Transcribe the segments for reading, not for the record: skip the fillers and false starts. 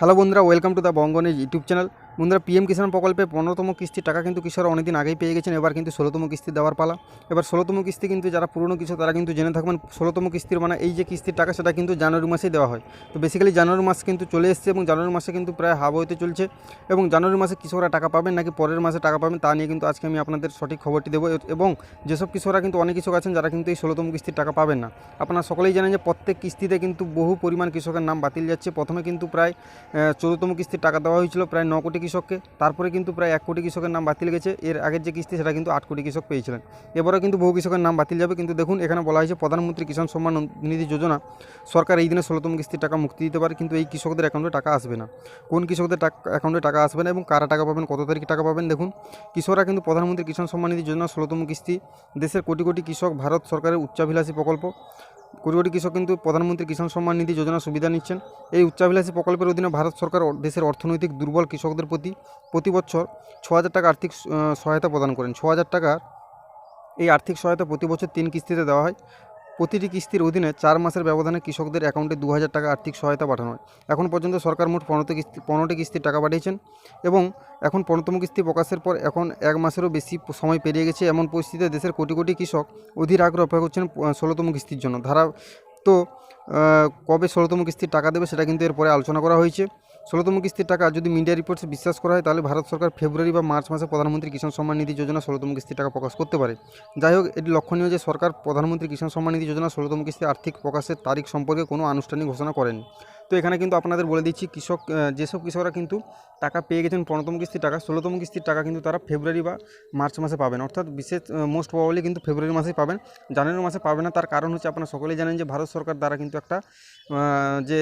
Hello বন্ধুরা, welcome to the বঙ্গনের YouTube channel. বন্ধুরা, পিএম কিষাণ প্রকল্পে 15তম কিস্তির টাকা কিন্তু কৃষকরা অনেকদিন আগেই পেয়ে গেছেন। এবার কিন্তু 16তম কিস্তি দেওয়ার পালা। এবার 16তম কিস্তি কিন্তু যারা পুরনো কৃষক তারা কিন্তু জেনে থাকবেন, 16তম কিস্তির মানে এই যে কিস্তির টাকা সেটা কিন্তু জানুয়ারি মাসেই দেওয়া হয়। তো বেসিক্যালি জানুয়ারি মাস কিন্তু চলে এসেছে এবং জানুয়ারি মাসে কিন্তু প্রায় হাব হতে চলছে। এবং জানুয়ারি মাসে কৃষকরা টাকা পাবেন নাকি পরের মাসে টাকা পাবেন তা নিয়ে কিন্তু আজকে আমি আপনাদের সঠিক খবরটি দেবো। এবং যেসব কৃষকরা কিন্তু অনেক কৃষক আছেন যারা কিন্তু এই 16তম কিস্তির টাকা পাবেন না। আপনারা সকলেই জানেন যে প্রত্যেক কিস্তিতে কিন্তু বহু পরিমাণ কৃষকের নাম বাতিল যাচ্ছে। প্রথমে কিন্তু প্রায় 14তম কিস্তির টাকা দেওয়া হয়েছিল প্রায় 9 কোটি কৃষককে। তারপরে কিন্তু প্রায় 1 কোটি কৃষকের নাম বাতিল গেছে। এর আগের যে কিস্তি সেটা কিন্তু 8 কোটি কৃষক পেয়েছিলেন। এবারেও কিন্তু বহু কৃষকের নাম বাতিল যাবে। কিন্তু দেখুন, এখানে বলা হয়েছে প্রধানমন্ত্রী কিষাণ সম্মান নিধি যোজনা সরকার এই দিনে 16তম কিস্তির টাকা মুক্তি দিতে পারে, কিন্তু এই কৃষকদের অ্যাকাউন্টে টাকা আসবে না। কোন কৃষকদের অ্যাকাউন্টে টাকা আসবে না এবং কারা টাকা পাবেন, কত তারিখ টাকা পাবেন দেখুন। কৃষকরা কিন্তু প্রধানমন্ত্রী কিষাণ সম্মান নিধি যোজনা 16তম কিস্তি, দেশের কোটি কোটি কৃষক ভারত সরকারের উচ্চাভিলাষী প্রকল্প। কোটি কোটি কৃষক কিন্তু প্রধানমন্ত্রী কিষাণ সম্মান নিধি যোজনা সুবিধা নিচ্ছেন। এই উচ্চাভিলাষী প্রকল্পের অধীনে ভারত সরকার দেশের অর্থনৈতিক দুর্বল কৃষকদের প্রতি বছর 6,000 টাকা আর্থিক সহায়তা প্রদান করেন। 6,000 টাকার এই আর্থিক সহায়তা প্রতি বছর 3 কিস্তিতে দেওয়া হয়। প্রতিটি কিস্তির অধীনে 4 মাসের ব্যবধানে কৃষকদের অ্যাকাউন্টে 2,000 টাকা আর্থিক সহায়তা পাঠানো হয়। এখন পর্যন্ত সরকার মোট 15টি কিস্তির টাকা পাঠিয়েছেন এবং এখন 15তম কিস্তি প্রকাশের পর এখন 1 মাসেরও বেশি সময় পেরিয়ে গেছে। এমন পরিস্থিতিতে দেশের কোটি কোটি কৃষক অধীর আগ্রহে অপেক্ষা করছেন 16তম কিস্তির জন্য। তো কবে 16তম কিস্তির টাকা দেবে সেটা কিন্তু এরপরে আলোচনা করা হয়েছে। 16তম কিস্তির টাকা যদি মিডিয়া রিপোর্টসে বিশ্বাস করা হয় তাহলে ভারত সরকার ফেব্রুয়ারি বা মার্চ মাসে প্রধানমন্ত্রী কিষাণ সম্মান নিধি যোজনা 16তম কিস্তির টাকা প্রকাশ করতে পারে। যাই হোক, এটি লক্ষণীয় যে সরকার প্রধানমন্ত্রী কিষাণ সম্মান নিধি যোজনা 16তম কিস্তির আর্থিক প্রকাশের তারিখ সম্পর্কে কোনো আনুষ্ঠানিক ঘোষণা করেনি। তো এখানে কিন্তু আপনাদের বলে দিচ্ছি, যেসব কৃষকরা কিন্তু টাকা পেয়ে গেছেন 15তম কিস্তির টাকা, 16তম কিস্তির টাকা কিন্তু তারা ফেব্রুয়ারি বা মার্চ মাসে পাবেন, অর্থাৎ মোস্ট প্রবাবলি কিন্তু ফেব্রুয়ারি মাসেই পাবেন। জানুয়ারি মাসে পাবে না। তার কারণ হচ্ছে, আপনারা সকলেই জানেন যে ভারত সরকার দ্বারা কিন্তু একটা যে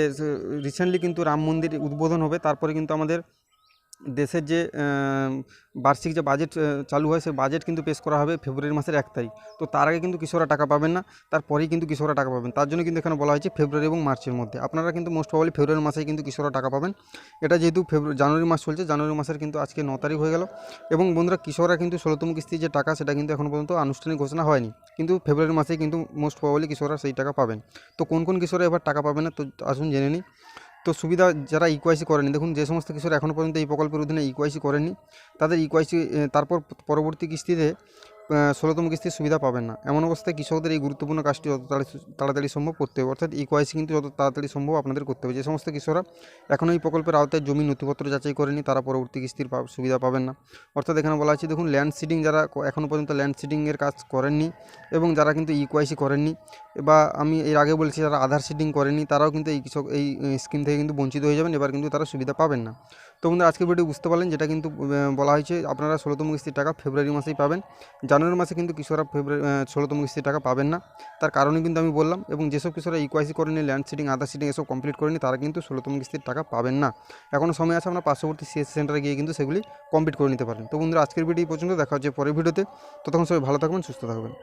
রিসেন্টলি কিন্তু রাম মন্দির উদ্বোধন হবে। তারপরে কিন্তু আমাদের দেশের যে বার্ষিক যে বাজেট চালু হয় সেই বাজেট কিন্তু পেশ করা হবে ফেব্রুয়ারি মাসের 1 তারিখ। তো তার আগে কিন্তু কৃষকরা টাকা পাবেন না, তারপরেই কিন্তু কৃষকরা টাকা পাবেন। তার জন্য কিন্তু এখানে বলা হয়েছে ফেব্রুয়ারি এবং মার্চের মধ্যে। আপনারা কিন্তু মোস্ট প্রবাবলি ফেব্রুয়ারি মাসেই কিন্তু কৃষকরা টাকা পাবেন। এটা যেহেতু জানুয়ারি মাস চলছে, জানুয়ারি মাসের কিন্তু আজকে 9 তারিখ হয়ে গেল। এবং বন্ধুরা, কৃষকরা কিন্তু 16তম কিস্তির যে টাকা সেটা কিন্তু এখন পর্যন্ত আনুষ্ঠানিক ঘোষণা হয়নি, কিন্তু ফেব্রুয়ারি মাসেই কিন্তু মোস্ট প্রবাবলি কৃষকরা সেই টাকা পাবেন। তো কোন কোন কৃষকরা এবার টাকা পাবে না, তো আসুন জেনে নিই। তো সুবিধা যারা ইকোয়াইসি করেনি, দেখুন যে সমস্ত কৃষকরা এখনও পর্যন্ত এই প্রকল্পের অধীনে ইকোয়াইসি করেননি তাদের ইকোয়াইসি তারপর পরবর্তী কিস্তিতে 16তম কিস্তির সুবিধা পাবেন না। এমন অবস্থায় কৃষকদের এই গুরুত্বপূর্ণ কাজটি যত তাড়াতাড়ি সম্ভব করতে হবে, অর্থাৎ ইকোয়াইসি কিন্তু যত তাড়াতাড়ি সম্ভব আপনাদের করতে হবে। যে সমস্ত কৃষকরা এখনও এই প্রকল্পের আওতায় জমি নথিপত্র যাচাই করেনি তারা পরবর্তী কিস্তির সুবিধা পাবেন না। অর্থাৎ এখানে বলা আছে, দেখুন, ল্যান্ড সিডিং যারা এখনও পর্যন্ত ল্যান্ড সিডিংয়ের কাজ করেননি এবং যারা কিন্তু ইকোয়াইসি করেননি, বা আমি এর আগে বলছি যারা আধার সিডিং করেনি, তারাও কিন্তু এই স্কিম থেকে কিন্তু বঞ্চিত হয়ে যাবেন। এবার কিন্তু তারা সুবিধা পাবেন না। তো বন্ধুরা, আজকের ভিডিও বুঝতে পারলেন, যেটা কিন্তু বলা হয়েছে আপনারা 16তম কিস্তির টাকা ফেব্রুয়ারি মাসেই পাবেন। জানুয়ারি মাসে কিন্তু কৃষকরা 16তম কিস্তির টাকা পাবেন না। তার কারণে কিন্তু আমি বললাম। এবং যেসব কৃষকরা ইকোয়াইসি করেনি, ল্যান্ড সিডিং, আধার সিডিং এসব কমপ্লিট করেনি, তারা কিন্তু 16তম কিস্তির টাকা পাবেন না। এখনও সময় আছে, আপনার পার্শ্ববর্তী সিএসসি সেন্টারে গিয়ে কিন্তু সেগুলি কমপ্লিট করে নিতে পারেন। তো বন্ধুরা, আজকের ভিডিও পর্যন্ত, দেখা হচ্ছে পরের ভিডিওতে। ততক্ষণ সবাই ভালো থাকবেন, সুস্থ থাকবেন।